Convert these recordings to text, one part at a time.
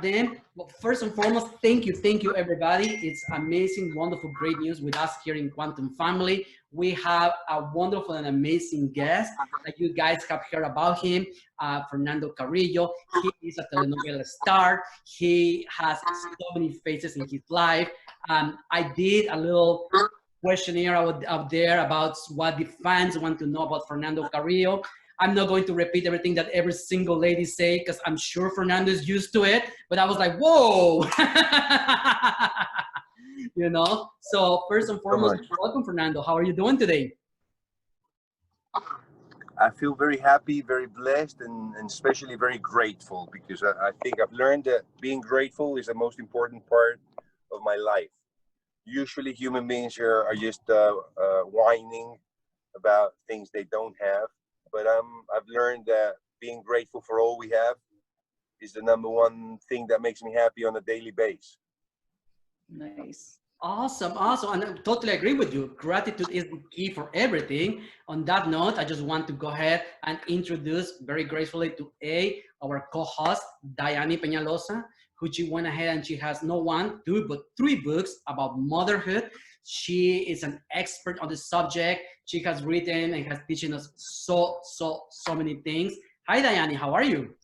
them. Well, first and foremost, thank you, everybody. It's amazing, wonderful, great news with us here in Quantum Family. We have a wonderful and amazing guest that you guys have heard about him, Fernando Carrillo. He is a telenovela star. He has so many faces in his life. I did a little questionnaire out there about what the fans want to know about Fernando Carrillo. I'm not going to repeat everything that every single lady say because I'm sure Fernando is used to it. But I was like, whoa, you know. So first and So foremost, much. welcome, Fernando. How are you doing today? I feel very happy, very blessed, and especially very grateful because I think I've learned that being grateful is the most important part of my life. Usually, human beings are just whining about things they don't have, but I've learned that being grateful for all we have is the number one thing that makes me happy on a daily basis. Nice. Awesome, awesome. And I totally agree with you. Gratitude is the key for everything. On that note, I just want to go ahead and introduce very gracefully to our co-host, Diane Peñalosa, who she went ahead and she has no one, two, but three books about motherhood. She is an expert on the subject. She has written and has teaching us so many things. Hi, Diane, how are you?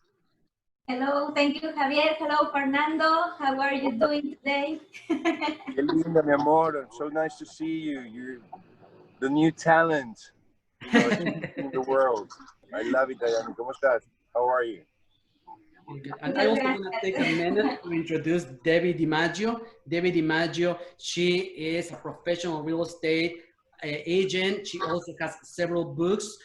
Hello, thank you, Javier. Hello, Fernando. How are you doing today? Qué linda, mi amor. So nice to see you. You're the new talent, in the world. I love it, Diana. ¿Cómo estás? How are you? And I also want to take a minute to introduce Debbie DiMaggio. Debbie DiMaggio, she is a professional real estate agent. She also has several books,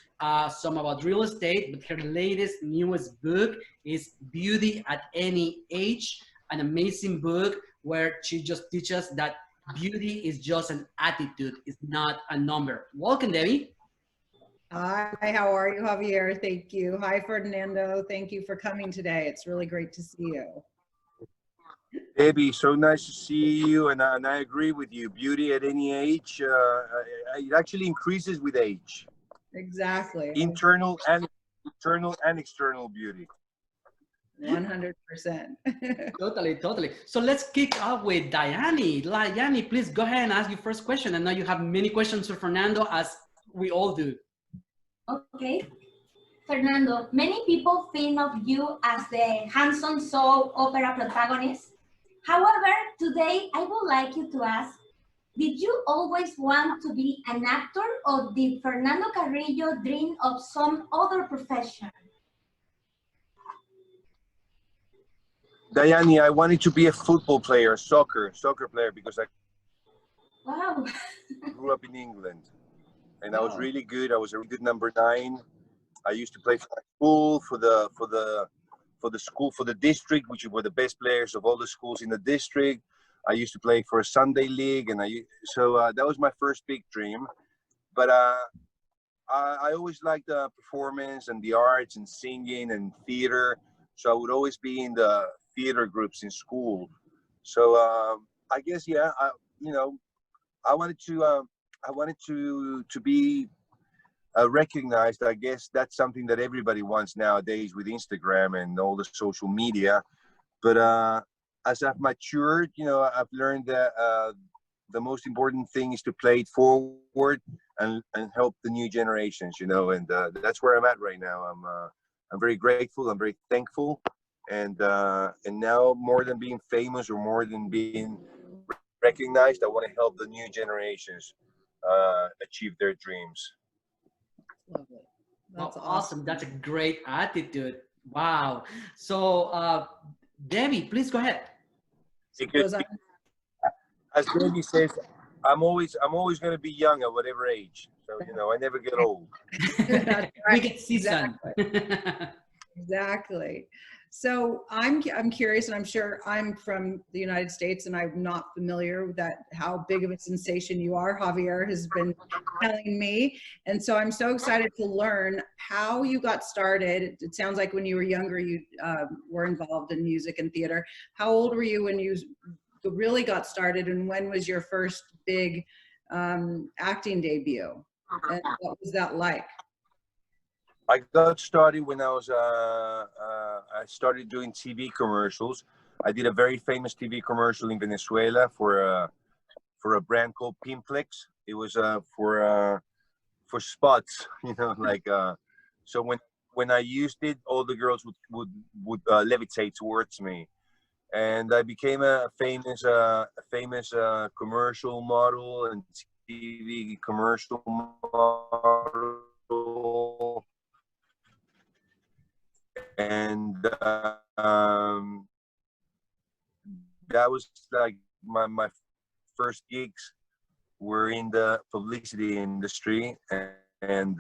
some about real estate, but her latest, newest book is Beauty at Any Age, an amazing book where she just teaches that beauty is just an attitude, it's not a number. Welcome, Debbie. Hi, how are you, Javier? Thank you. Hi, Fernando. Thank you for coming today. It's really great to see you. Debbie, so nice to see you, and I agree with you. Beauty at any age, it actually increases with age. Exactly. Internal and external beauty. 100%. Totally. So let's kick off with Diane. Diane, please go ahead and ask your first question. I know you have many questions for Fernando, as we all do. Okay. Fernando, many people think of you as the handsome soap opera protagonist. However, today I would like you to ask, did you always want to be an actor, or did Fernando Carrillo dream of some other profession? Diane, I wanted to be a football player, soccer player, because I Wow. grew up in England, and I was really good. I was a really good number 9. I used to play for my school, for the district, which were the best players of all the schools in the district. I used to play for a Sunday league, and that was my first big dream. But I always liked performance and the arts and singing and theater, so I would always be in the theater groups in school. So I guess I wanted to be recognized. I guess that's something that everybody wants nowadays with Instagram and all the social media. But as I've matured, I've learned that the most important thing is to play it forward and help the new generations, and that's where I'm at right now. I'm very grateful. I'm very thankful. And now, more than being famous or more than being recognized, I want to help the new generations achieve their dreams. Lovely. That's awesome. That's a great attitude. Wow. So, Debbie, please go ahead. Because as Debbie says, I'm always going to be young at whatever age. So I never get old. We get seasoned. Exactly. So I'm curious, and I'm sure I'm from the United States, and I'm not familiar with how big of a sensation you are. Javier has been telling me, and so I'm so excited to learn how you got started. It sounds like when you were younger, you were involved in music and theater. How old were you when you really got started, and when was your first big acting debut? And what was that like? I got started when I started doing TV commercials. I did a very famous TV commercial in Venezuela for a brand called Pimplex. It was for spots, you know, like so when I used it, all the girls would levitate towards me, and I became a famous commercial model and TV commercial model, and that was like my first gigs were in the publicity industry, and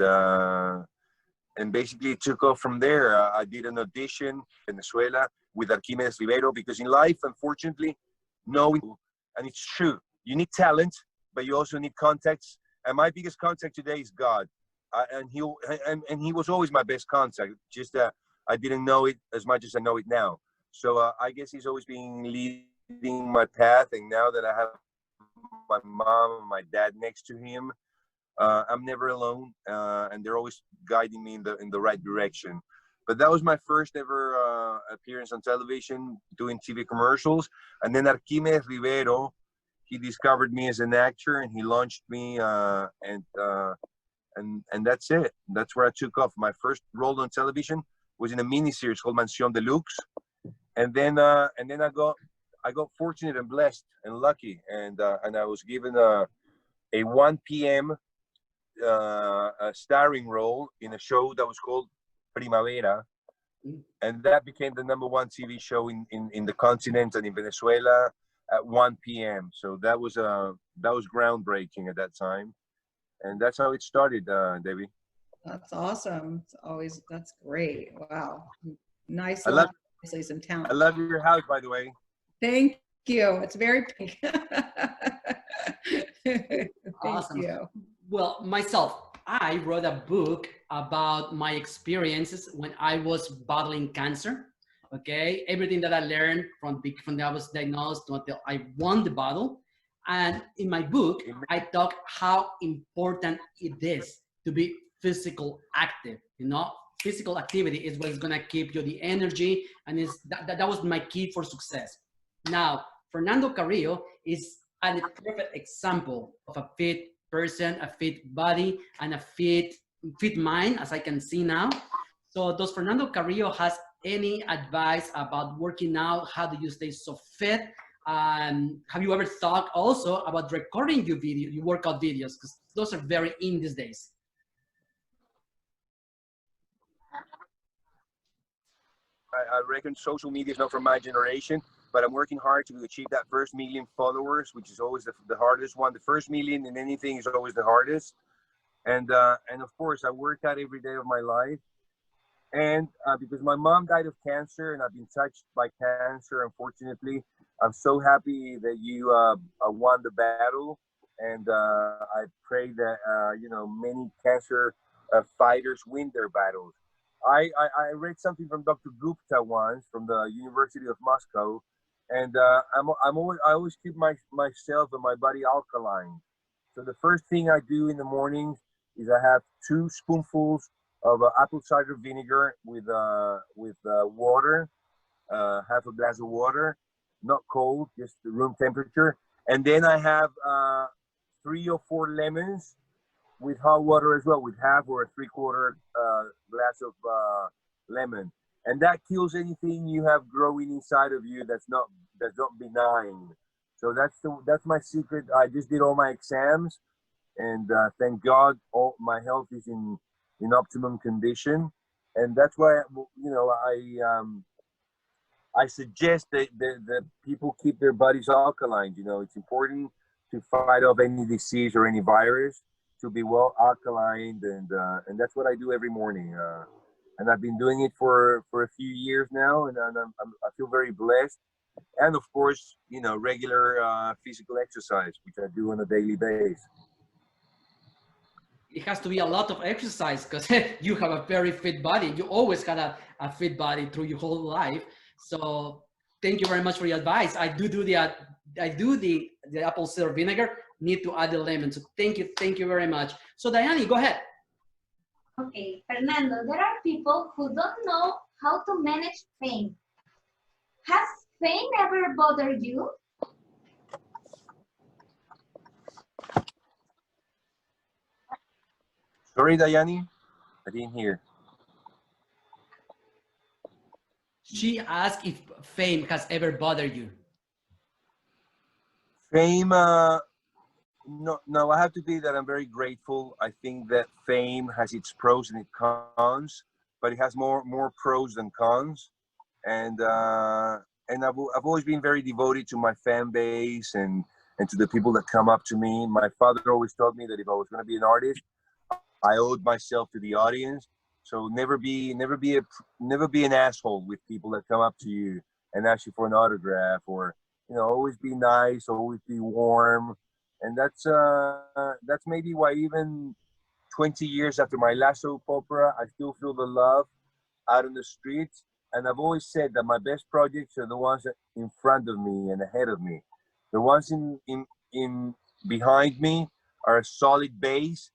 basically it took off from there. I did an audition in Venezuela with Archimedes Rivero, because in life, unfortunately, knowing, and it's true, you need talent, but you also need contacts. And my biggest contact today is God, and he was always my best contact. Just I didn't know it as much as I know it now. So I guess he's always been leading my path, and now that I have my mom and my dad next to him, I'm never alone, and they're always guiding me in the right direction. But that was my first ever appearance on television, doing TV commercials. And then Archimedes Rivero, he discovered me as an actor, and he launched me, and that's it. That's where I took off. My first role on television was in a miniseries called Mansión Deluxe, and then I got fortunate and blessed and lucky, and I was given a 1 p.m. A starring role in a show that was called Primavera, and that became the #1 TV show in the continent and in Venezuela at 1 p.m. So that was groundbreaking at that time, and that's how it started, Debbie. That's awesome. That's great. Wow. Nice. Obviously some talent. I love your house, by the way. Thank you. It's very pink. Awesome. Thank you. Well, myself, I wrote a book about my experiences when I was battling cancer. Okay, everything that I learned from that I was diagnosed until I won the battle. And in my book, I talk how important it is to be physical active. You know, physical activity is what's gonna keep you the energy, and that was my key for success. Now, Fernando Carrillo is a perfect example of a fit person, a fit body, and a fit mind, as I can see now. So does Fernando Carrillo has any advice about working out? How do you stay so fit? Have you ever thought also about recording your workout videos? Because those are very in these days. I reckon social media is not for my generation, but I'm working hard to achieve that first 1 million followers, which is always the hardest one. The first million in anything is always the hardest. And of course, I work out every day of my life. And because my mom died of cancer, and I've been touched by cancer, unfortunately, I'm so happy that you won the battle. And I pray that, many cancer fighters win their battles. I read something from Dr. Gupta once from the University of Moscow, and I always keep myself and my body alkaline. So the first thing I do in the mornings is I have 2 spoonfuls of apple cider vinegar with water, half a glass of water, not cold, just room temperature, and then I have 3 or 4 lemons with hot water as well, with half or a 3/4 glass of lemon, and that kills anything you have growing inside of you that's not benign. So that's my secret. I just did all my exams, and thank God, all my health is in optimum condition, and that's why I suggest that people keep their bodies alkaline. You know, it's important to fight off any disease or any virus, to be well alkaline, and that's what I do every morning. And I've been doing it for a few years now, and I feel very blessed. And of course, regular physical exercise, which I do on a daily basis. It has to be a lot of exercise, because you have a very fit body. You always had a fit body through your whole life. So thank you very much for your advice. I do the apple cider vinegar. Need to add the lemon. So thank you very much. So Diane, go ahead. Okay, Fernando, there are people who don't know how to manage pain. Has fame ever bother you? Sorry, Dayani, I didn't hear. She asked if fame has ever bothered you. Fame, no, no, I have to be that I'm very grateful. I think that fame has its pros and its cons, but it has more pros than cons. And I've always been very devoted to my fan base and to the people that come up to me. My father always told me that if I was going to be an artist, I owed myself to the audience. So never be an asshole with people that come up to you and ask you for an autograph, or always be nice, always be warm. And that's maybe why even 20 years after my last soap opera, I still feel the love out in the streets. And I've always said that my best projects are the ones that in front of me and ahead of me. The ones in behind me are a solid base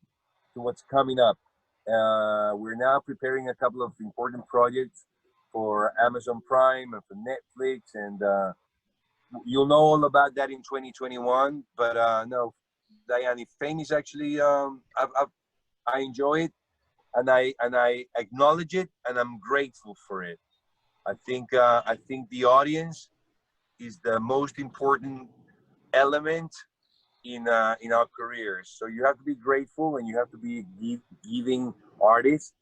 to what's coming up. We're now preparing a couple of important projects for Amazon Prime and for Netflix, and you'll know all about that in 2021. But no, Diane, fame is actually I enjoy it, and I acknowledge it, and I'm grateful for it. I think the audience is the most important element in our careers. So you have to be grateful, and you have to be giving artist,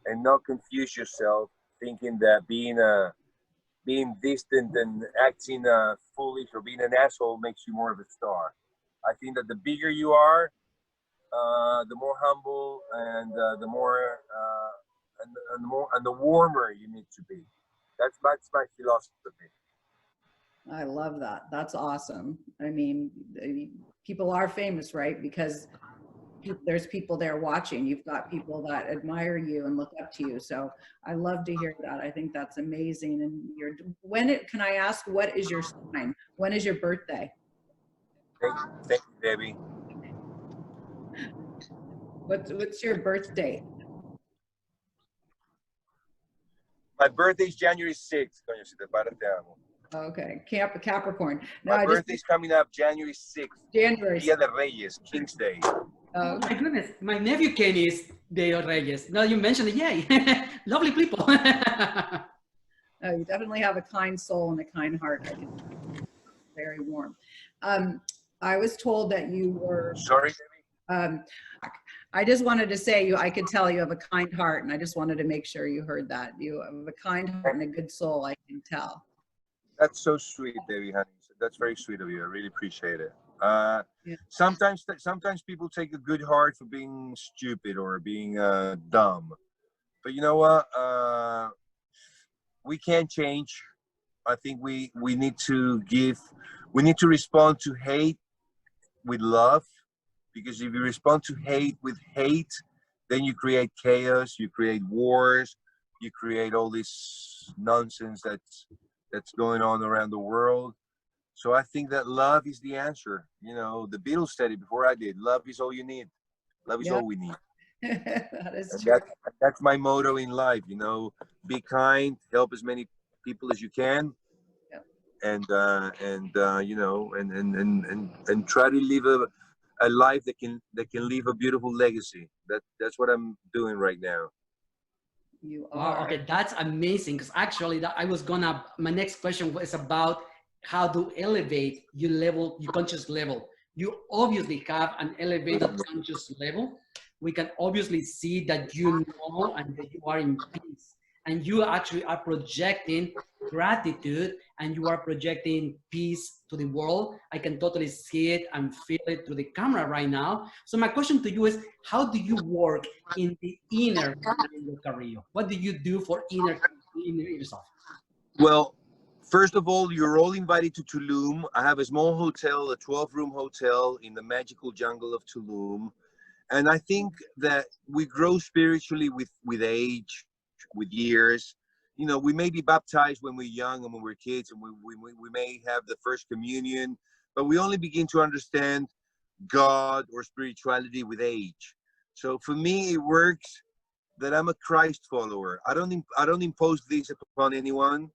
and not confuse yourself thinking that being distant and acting foolish or being an asshole makes you more of a star. I think that the bigger you are, the more humble and the more and the warmer you need to be. That's my philosophy. I love that. That's awesome. I mean, people are famous, right? Because there's people there watching. You've got people that admire you and look up to you. So I love to hear that. I think that's amazing. And can I ask, what is your sign? When is your birthday? Thank you, Debbie. What's your birth date? My birthday is January 6th. Coño, si te paras, te amo. Okay, Capricorn. No, My birthday's coming up January 6th. January 6th. Dia de Reyes, King's Day. Oh my goodness, my nephew Kenny is Day of Reyes. Now you mentioned it, yay. Lovely people. Oh, you definitely have a kind soul and a kind heart. I can, very warm. I was told that you were. Sorry, I just wanted to say I could tell you have a kind heart, and I just wanted to make sure you heard that. You have a kind heart and a good soul, I can tell. That's so sweet, Debbie, honey. That's very sweet of you. I really appreciate it. Yeah. Sometimes people take a good heart for being stupid or being dumb. But you know what? We can't change. I think we need to respond to hate with love, because if you respond to hate with hate, then you create chaos, you create wars, you create all this nonsense that's going on around the world. So I think that love is the answer. The Beatles said it before I did. Love is all you need. Love is all we need. That is And true. that's my motto in life. Be kind, help as many people as you can, and try to live a life that can leave a beautiful legacy. That's what I'm doing right now. You are. Wow, okay, that's amazing. Because actually, my next question was about how to elevate your conscious level. You obviously have an elevated conscious level. We can obviously see that you know and that you are in peace. And you actually are projecting gratitude, and you are projecting peace to the world. I can totally see it and feel it through the camera right now. So my question to you is, how do you work in the inner Fernando Carrillo? What do you do for inner yourself? Well, first of all, you're all invited to Tulum. I have a small hotel, a 12-room hotel in the magical jungle of Tulum. And I think that we grow spiritually with age, with years. We may be baptized when we're young and when we're kids, and we may have the first communion, but we only begin to understand God or spirituality with age. So for me, it works that I'm a Christ follower. I don't impose this upon anyone.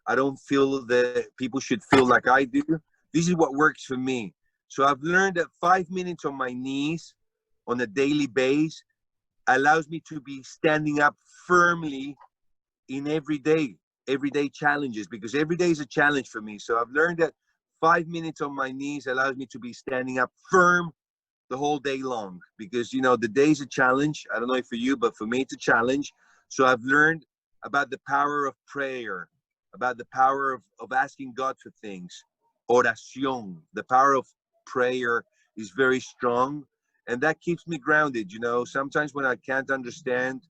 I don't feel that people should feel like I do. This is what works for me. So I've learned that 5 minutes on my knees on a daily basis allows me to be standing up firmly in everyday challenges, because every day is a challenge for me. So I've learned that 5 minutes on my knees allows me to be standing up firm the whole day long, because you know the day's a challenge. I don't know if for you, but for me it's a challenge. So I've learned about the power of prayer, about the power of asking God for things. Oración, the power of prayer is very strong, and that keeps me grounded. You know, sometimes when I can't understand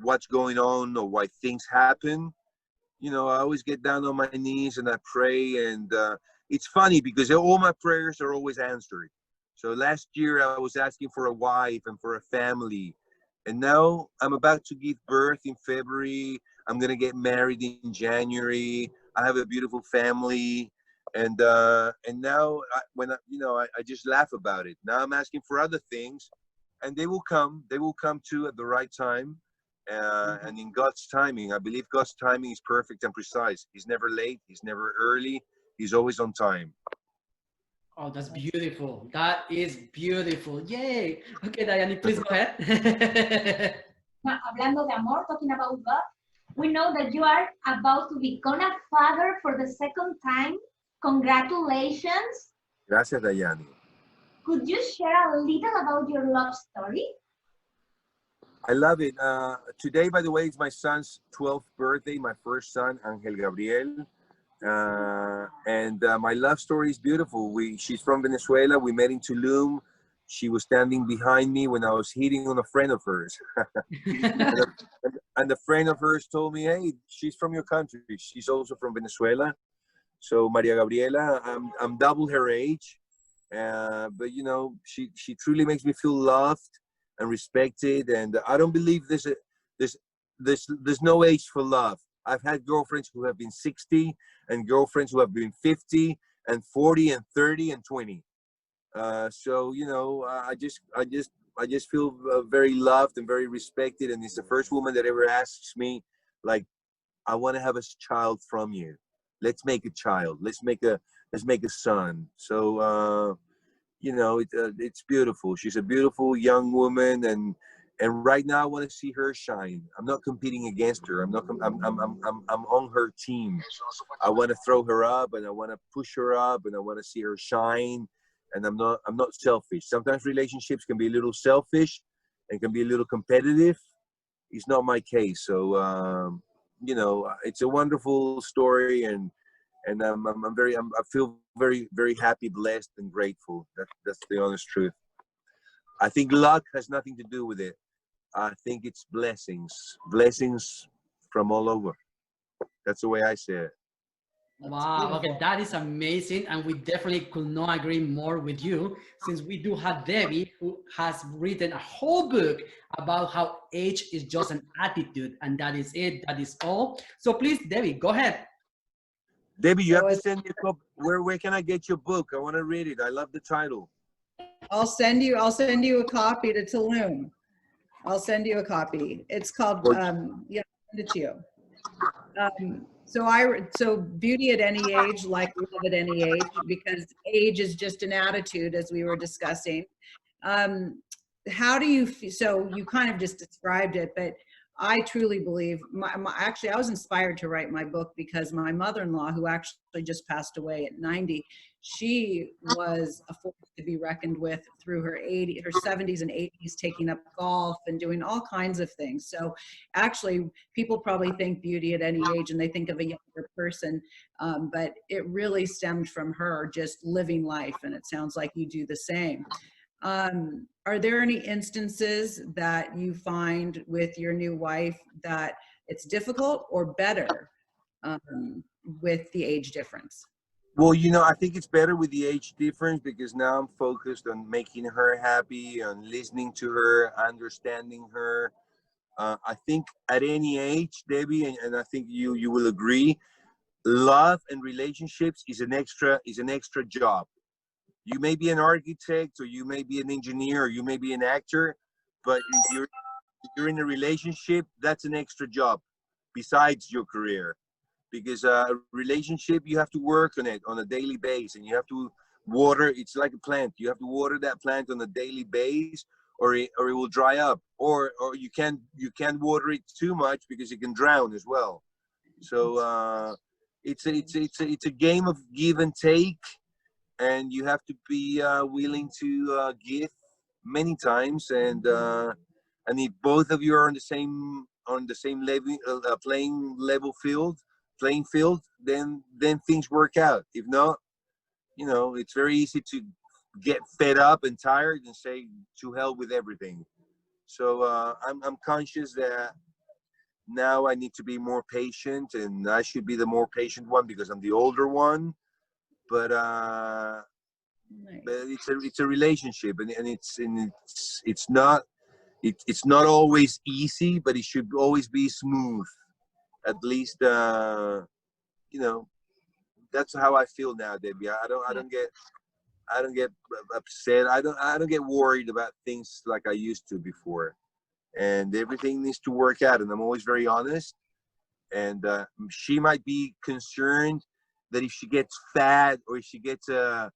what's going on or why things happen, you know, I always get down on my knees and I pray. And it's funny because all my prayers are always answered. So last year I was asking for a wife and for a family, and now I'm about to give birth in February. I'm gonna get married in January. I have a beautiful family, and now I just laugh about it. Now I'm asking for other things, and they will come. They will come too at the right time, and in God's timing. I believe God's timing is perfect and precise. He's never late. He's never early. He's always on time. Oh, that's beautiful. That is beautiful. Yay. Okay, Diane, please go ahead. Now, hablando de amor, talking about God, we know that you are about to become a father for the second time. Congratulations. Gracias, Dayani. Could you share a little about your love story? I love it. Today, by the way, it's my son's 12th birthday, my first son, Angel Gabriel. And my love story is beautiful. She's from Venezuela. We met in Tulum. She was standing behind me when I was hitting on a friend of hers. and a friend of hers told me, hey, she's from your country. She's also from Venezuela. So Maria Gabriela, I'm double her age. But you know, she truly makes me feel loved and respected. And I don't believe there's no age for love. I've had girlfriends who have been 60 and girlfriends who have been 50 and 40 and 30 and 20. So, you know, I just feel very loved and very respected. And it's the first woman that ever asks me, like, I want to have a child from you. Let's make a child. Let's make a son. So, you know, it's beautiful. She's a beautiful young woman, and right now I want to see her shine. I'm not competing against her. I'm on her team. I want to throw her up, and I want to push her up, and I want to see her shine. And I'm not selfish. Sometimes relationships can be a little selfish and can be a little competitive. It's not my case. So you know, it's a wonderful story, and I feel very, very happy, blessed, and grateful. That's the honest truth. I think luck has nothing to do with it. I think it's blessings from all over. That's the way I say it. Wow, okay, that is amazing. And we definitely could not agree more with you, since we do have Debbie, who has written a whole book about how age is just an attitude, and that is it, that is all. So please, Debbie, go ahead. Debbie, you have to send me a copy. Where can I get your book? I want to read it. I love the title. I'll send you a copy to Tulum. I'll send you a copy. It's called yeah, I'll send it to you. So beauty at any age, like love at any age, because age is just an attitude, as we were discussing. How do you feel? So you kind of just described it, but I truly believe, actually, I was inspired to write my book because my mother-in-law, who actually just passed away at 90, she was a force to be reckoned with through her 70s and 80s, taking up golf and doing all kinds of things. So actually, people probably think beauty at any age and they think of a younger person, but it really stemmed from her just living life, and it sounds like you do the same. Are there any instances that you find with your new wife that it's difficult or better with the age difference? Well, you know, I think it's better with the age difference because now I'm focused on making her happy, on listening to her, understanding her. I think at any age, Debbie, and I think you will agree, love and relationships is an extra job. You may be an architect, or you may be an engineer, or you may be an actor, but if you're in a relationship, that's an extra job besides your career. because a relationship, you have to work on it on a daily basis, and you have to water. It's like a plant. You have to water that plant on a daily basis, or it will dry up, or you can't water it too much because it can drown as well. So it's a game of give and take, and you have to be willing to give many times, and if both of you are on the same level, playing field, then things work out. If not, it's very easy to get fed up and tired and say to hell with everything. So I'm conscious that now I need to be more patient, and I should be the more patient one because I'm the older one. But Nice. but it's a relationship, and it's not always easy, but it should always be smooth. At least that's how I feel now, Debbie. I don't get upset. I don't get worried about things like I used to before, and everything needs to work out. And I'm always very honest. And she might be concerned that if she gets fat or if she gets a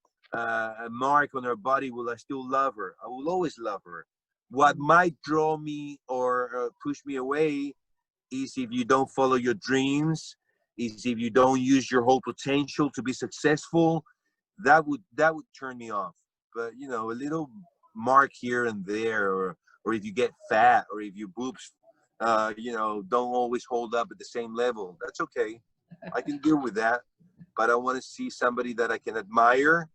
mark on her body, will I still love her? I will always love her. What might draw me or push me away is if you don't follow your dreams, is if you don't use your whole potential to be successful. That would turn me off. But a little mark here and there, or if you get fat, or if your boobs don't always hold up at the same level, that's okay. I can deal with that. But I want to see somebody that I can admire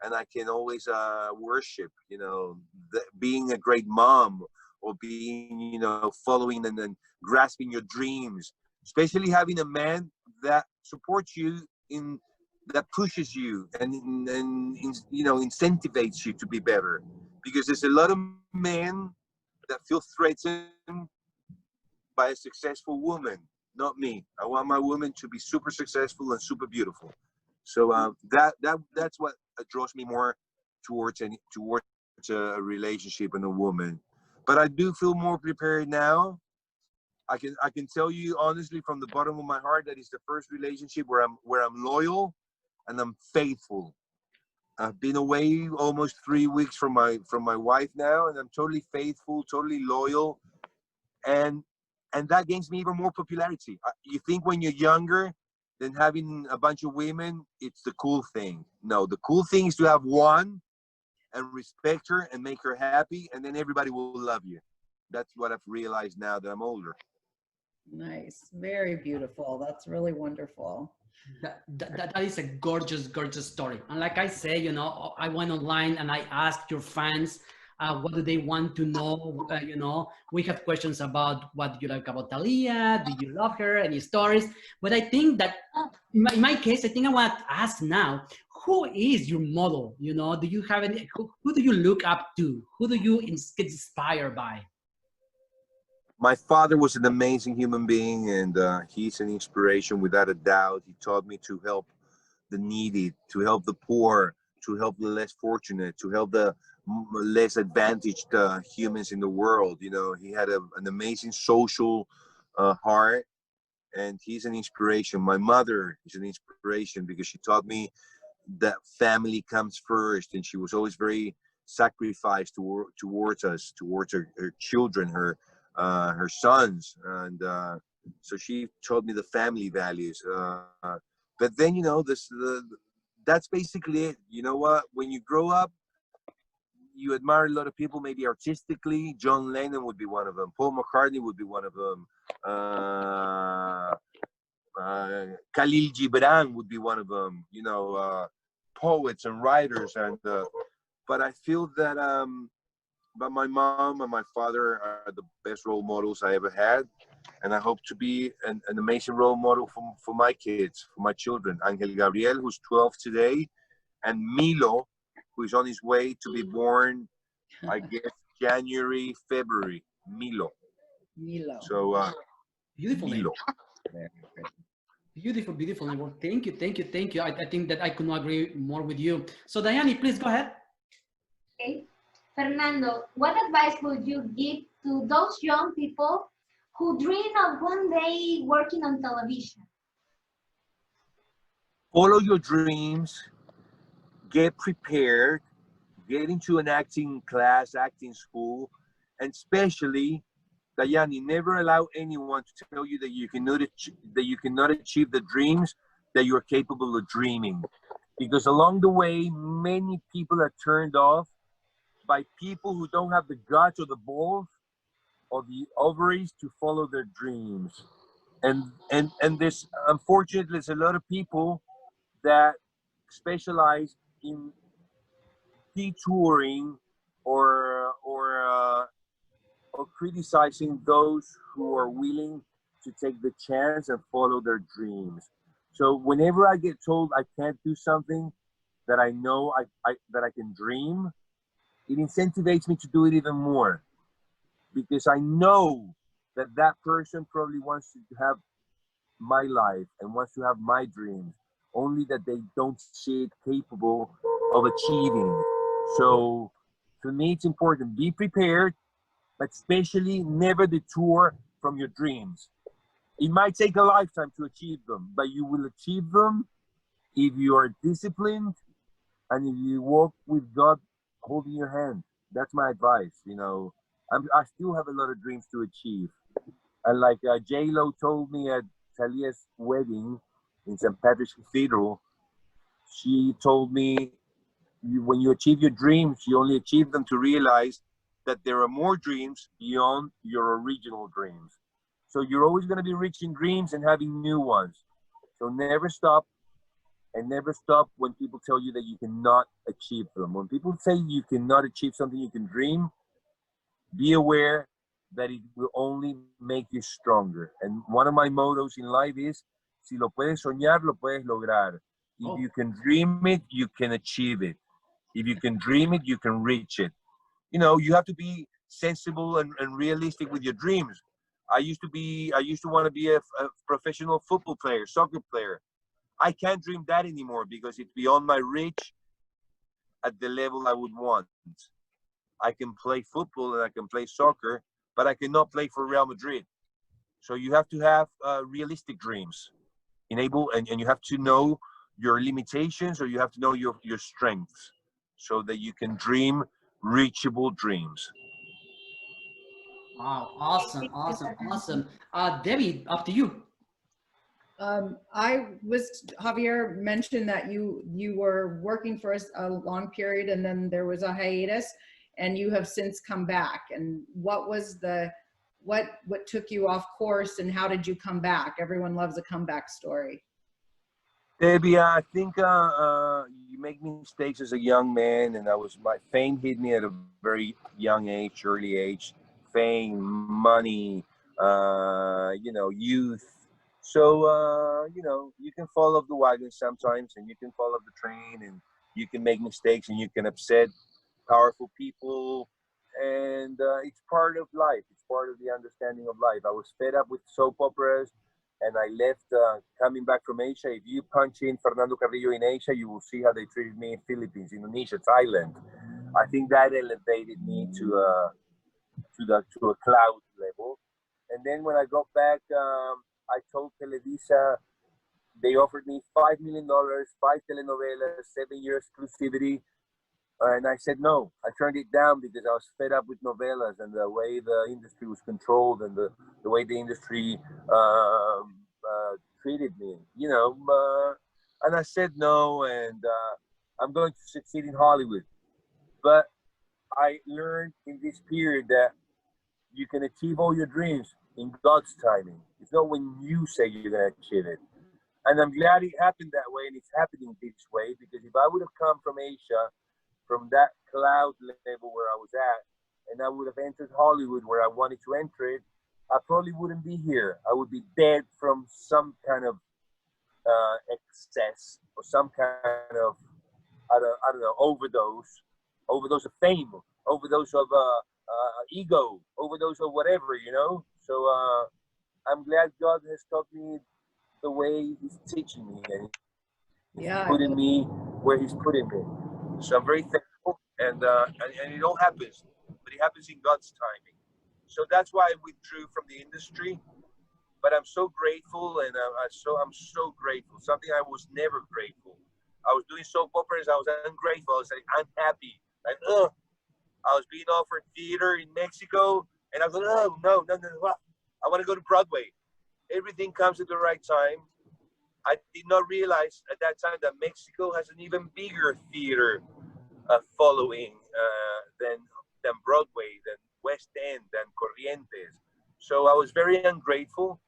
and I can always worship, being a great mom, or being, following and then grasping your dreams, especially having a man that supports you that pushes you and incentivates you to be better. Because there's a lot of men that feel threatened by a successful woman. Not me. I want my woman to be super successful and super beautiful. So that's what draws me more towards a relationship and a woman. But I do feel more prepared now. I can tell you honestly from the bottom of my heart that it's the first relationship where I'm loyal and I'm faithful. I've been away almost 3 weeks from my wife now, and I'm totally faithful, totally loyal, and that gains me even more popularity. You think when you're younger, then having a bunch of women, it's the cool thing. No, the cool thing is to have one and respect her and make her happy, and then everybody will love you. That's what I've realized now that I'm older. Nice. Very beautiful. That's really wonderful. That is a gorgeous, gorgeous story. And like I say, I went online and I asked your fans, what do they want to know? We have questions about what do you like about Talia? Do you love her? Any stories? But I think that in my case, I think I want to ask now, who is your model? Do you have any, who do you look up to? Who do you get inspired by? My father was an amazing human being, and he's an inspiration without a doubt. He taught me to help the needy, to help the poor, to help the less fortunate, to help the less advantaged humans in the world. He had an amazing social heart, and he's an inspiration. My mother is an inspiration because she taught me that family comes first, and she was always very sacrificed towards us, towards her children, her sons, and so she taught me the family values. But then that's basically it. You know what? When you grow up, you admire a lot of people, maybe artistically. John Lennon would be one of them. Paul McCartney would be one of them. Khalil Gibran would be one of them. Poets and writers, and but I feel that but my mom and my father are the best role models I ever had, and I hope to be an amazing role model for my kids, for my children. Angel Gabriel, who's 12 today, and Milo, who is on his way to be born, I guess, January, February. Milo. So Beautiful name. Milo. Beautiful, beautiful name. Well, thank you, thank you, thank you. I think that I could not agree more with you. So Diane, please go ahead. Okay. Fernando, what advice would you give to those young people who dream of one day working on television? follow your dreams, get prepared, get into an acting class, acting school, and especially, Dayani, never allow anyone to tell you that you cannot achieve the dreams that you are capable of dreaming, because along the way, many people are turned off by people who don't have the guts or the balls or the ovaries to follow their dreams. And there's, unfortunately, there's a lot of people that specialize in detouring or criticizing those who are willing to take the chance and follow their dreams. So whenever I get told I can't do something that I know that I can dream, it incentivizes me to do it even more, because I know that that person probably wants to have my life and wants to have my dreams, only that they don't see it capable of achieving. So for me, it's important, be prepared, but especially never detour from your dreams. It might take a lifetime to achieve them, but you will achieve them if you are disciplined and if you walk with God holding your hand. That's my advice. You know, I still have a lot of dreams to achieve. And like J Lo told me at Talia's wedding in St. Patrick's Cathedral, she told me, when you achieve your dreams, you only achieve them to realize that there are more dreams beyond your original dreams. So you're always going to be reaching dreams and having new ones. So never stop, and never stop when people tell you that you cannot achieve them. When people say you cannot achieve something you can dream, be aware that it will only make you stronger. And one of my mottos in life is, si lo puedes soñar, lo puedes lograr. If you can dream it, you can achieve it. If you can dream it, you can reach it. You know, you have to be sensible and realistic with your dreams. I used to want to be a professional football player, soccer player. I can't dream that anymore because it's beyond my reach at the level I would want. I can play football and I can play soccer, but I cannot play for Real Madrid. So you have to have realistic dreams. And you have to know your limitations, or you have to know your strengths, so that you can dream reachable dreams. Wow, awesome, awesome, awesome. Debbie, up to you. Javier mentioned that you were working for a long period and then there was a hiatus, and you have since come back. And what took you off course, and how did you come back? Everyone loves a comeback story. Debbie, I think you make mistakes as a young man, and my fame hit me at a very young age, early age. Fame, money, youth. So, you can fall off the wagon sometimes, and you can fall off the train, and you can make mistakes, and you can upset powerful people, and it's part of life. It's part of the understanding of life. I was fed up with soap operas, and I left coming back from Asia. If you punch in Fernando Carrillo in Asia, you will see how they treated me in Philippines, Indonesia, Thailand. I think that elevated me to a cloud level. And then when I got back, I told Televisa, they offered me $5 million, 5 telenovelas, 7-year exclusivity. And I said no. I turned it down because I was fed up with novelas and the way the industry was controlled, and the way the industry treated me, and I said no, and I'm going to succeed in Hollywood. But I learned in this period that you can achieve all your dreams in God's timing. It's not when you say you're going to achieve it. And I'm glad it happened that way, and it's happening this way, because if I would have come from Asia, from that cloud level where I was at, and I would have entered Hollywood where I wanted to enter it, I probably wouldn't be here. I would be dead from some kind of excess, or some kind of, I don't know, overdose of fame, overdose of ego, overdose of whatever, So I'm glad God has taught me the way He's teaching me, and He's putting me where He's putting me. So I'm very thankful, and it all happens, but it happens in God's timing. So that's why I withdrew from the industry. but I'm so grateful, and I'm so grateful. Something I was never grateful. I was doing soap operas. I was ungrateful. I was like unhappy. Like, I was being offered theater in Mexico, and I was like, oh no, no, no, no. I want to go to Broadway. Everything comes at the right time. I did not realize at that time that Mexico has an even bigger theater following than Broadway, than West End, than Corrientes. So I was very ungrateful,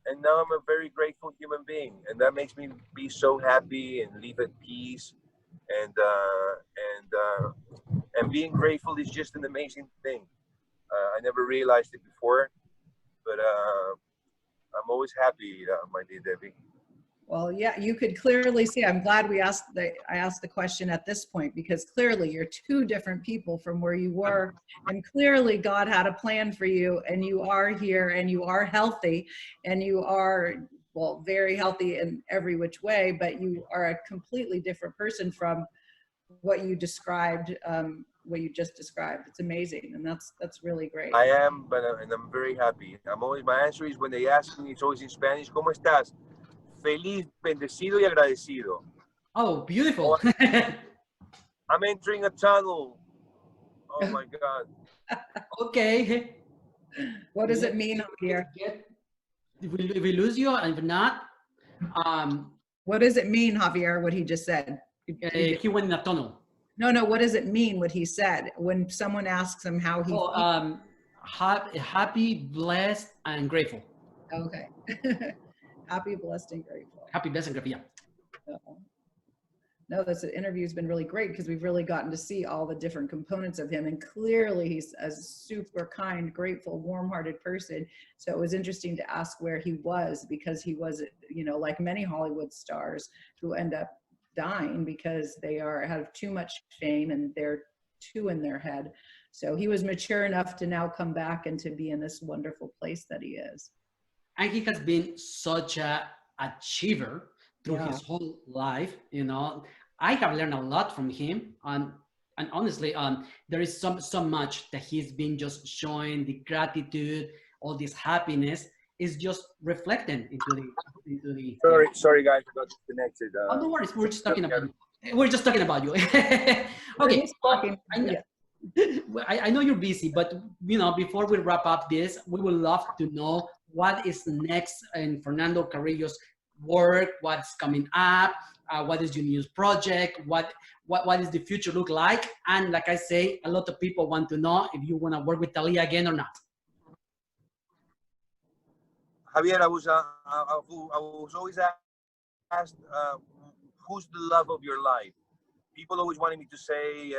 and now I'm a very grateful human being, and that makes me be so happy and live at peace. And being grateful is just an amazing thing. I never realized it before, but I'm always happy, my dear Debbie. Well, yeah, you could clearly see. I'm glad I asked the question at this point, because clearly you're two different people from where you were, and clearly God had a plan for you, and you are here, and you are healthy, and you are, well, very healthy in every which way, but you are a completely different person from what you described, what you just described. It's amazing, and that's really great. I am, and I'm very happy. My answer is, when they ask me, it's always in Spanish, ¿Cómo estás? Feliz, bendecido y agradecido. Oh, beautiful. I'm entering a tunnel. Oh my God. Okay. What does it mean here? If we lose you, and if not, what does it mean, Javier, what he just said? he went in a tunnel. No, what does it mean, what he said, when someone asks him how he feels? Happy, blessed, and grateful. Okay. Happy, blessed, and grateful. Happy, blessed, and grateful, yeah. No, this interview has been really great, because we've really gotten to see all the different components of him, and clearly he's a super kind, grateful, warm-hearted person. So it was interesting to ask where he was, because he was, like many Hollywood stars who end up dying because they have too much fame and they're too in their head. So he was mature enough to now come back and to be in this wonderful place that he is. And he has been such a achiever through his whole life. I have learned a lot from him, and honestly, there is so much that he's been just showing. The gratitude, all this happiness is just reflecting into the. Sorry, guys, I got disconnected. Oh, no worries. We're just talking about you. We're just talking about you. Okay. I know you're busy, but before we wrap up this, we would love to know what is next in Fernando Carrillo's work, what's coming up, what is your news project, what does the future look like, and like I say, a lot of people want to know if you want to work with Talia again or not. Javier, I was always asked, who's the love of your life? People always wanted me to say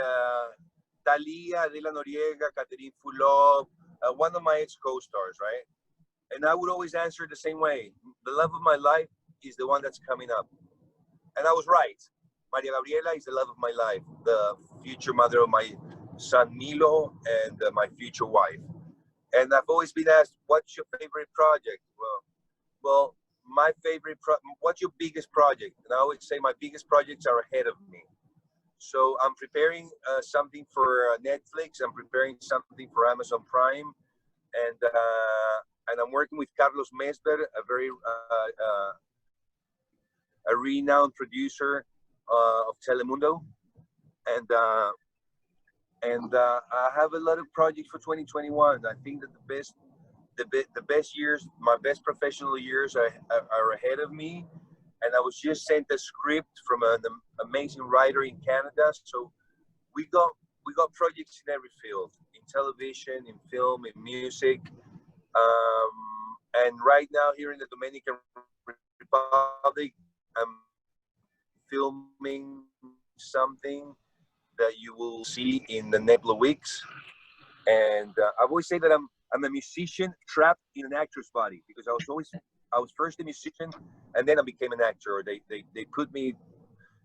Talia, Adela Noriega, Catherine Fulop, one of my ex-co-stars, right? And I would always answer the same way. The love of my life is the one that's coming up. And I was right. Maria Gabriela is the love of my life, the future mother of my son Milo, and my future wife. And I've always been asked, what's your favorite project? Well, my favorite, what's your biggest project? And I always say my biggest projects are ahead of me. So I'm preparing something for Netflix. I'm preparing something for Amazon Prime. And I'm working with Carlos Mesber, a very a renowned producer of Telemundo. And I have a lot of projects for 2021. I think that the best years, my best professional years are ahead of me. And I was just sent a script from an amazing writer in Canada. So we got projects in every field, in television, in film, in music. And right now here in the Dominican Republic, I'm filming something that you will see in the next weeks. And I always say that I'm a musician trapped in an actor's body, because I was first a musician and then I became an actor. Or they put me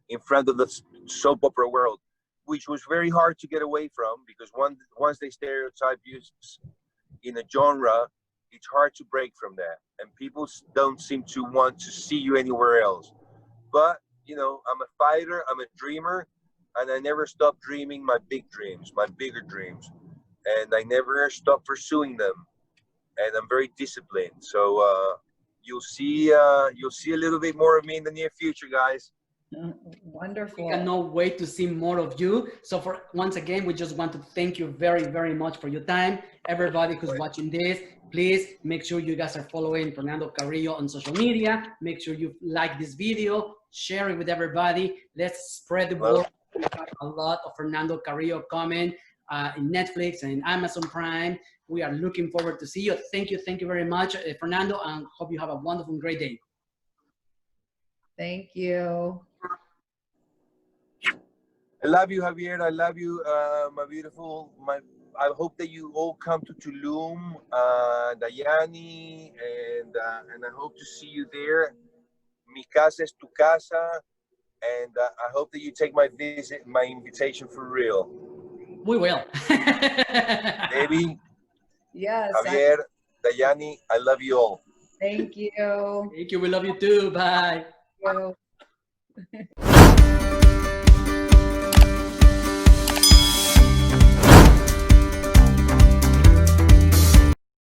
in front of the soap opera world, which was very hard to get away from, because once they stereotype you in a genre, it's hard to break from that. And people don't seem to want to see you anywhere else. But, I'm a fighter, I'm a dreamer, and I never stop dreaming my big dreams, my bigger dreams. And I never stop pursuing them. And I'm very disciplined. So you'll see a little bit more of me in the near future, guys. Wonderful. We cannot wait to see more of you. So once again, we just want to thank you very, very much for your time. Everybody who's watching this, please make sure you guys are following Fernando Carrillo on social media. Make sure you like this video, share it with everybody. Let's spread the word. We have a lot of Fernando Carrillo coming in Netflix and in Amazon Prime. We are looking forward to see you. Thank you very much, Fernando, and hope you have a wonderful and great day. Thank you. I love you, Javier. I love you, my beautiful. I hope that you all come to Tulum, Dayani, and I hope to see you there. Mi casa es tu casa, and I hope that you take my invitation for real. We will. Baby. Yes. Javier, Dayani, I love you all. Thank you. Thank you. We love you too. Bye. Thank you.